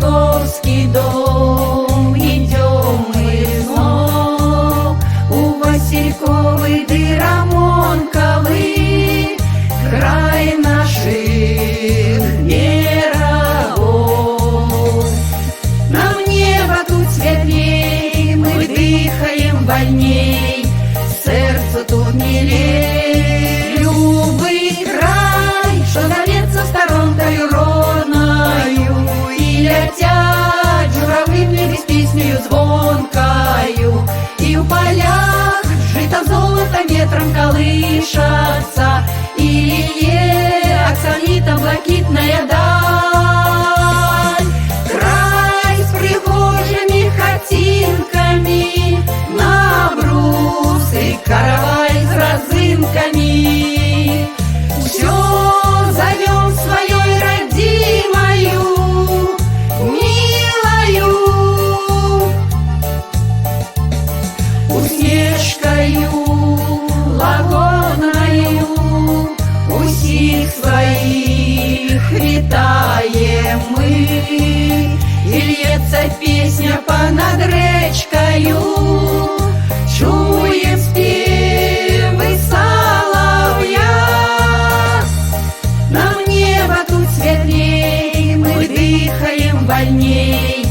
Ростовский дом, идем мы знов у Васильковый ды Рамонковый, край наших берегов. Нам небо тут светлей, мы дыхаем вольней, сердцу тут милей. Любый край, что зовется сторонкою родною, и летят журавли в небе с песнею звонкою, и в полях жито золото ветром колышется, и аксонитом блакитная даль. Край с прихожими хатинками, на брусы каравай с разынками. Все зовем своей родимою, милою, усмешкою лагодною, усих своих витаем мы, и льется песня понад речкою, чуем спевы соловья. Нам небо тут светлей, мы дыхаем вольней,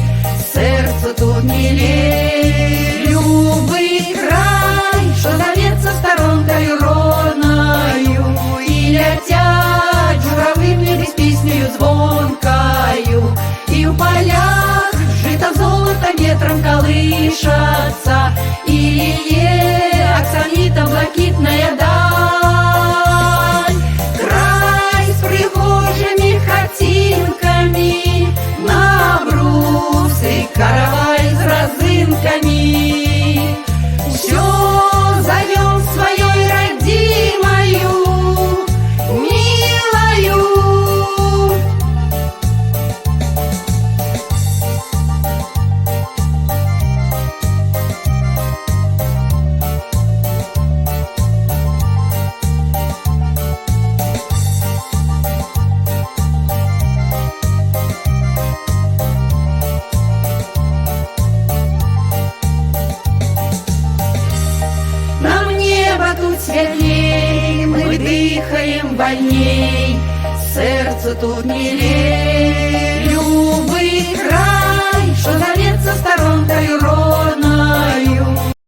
сердцу тут милей. Любый край, что зовется сторонкою родною, и летят журавли в небе с песнею звонкою, и в полях жито золото ветром колышется, и аксонитом блакитная даль. Край с прихожими хатинками, на брусы каравай с разынками. Все зовем своей родимою, милою. Нам небо тут светлей, мы дыхаем вольней, сердцу тут милей. Любый край,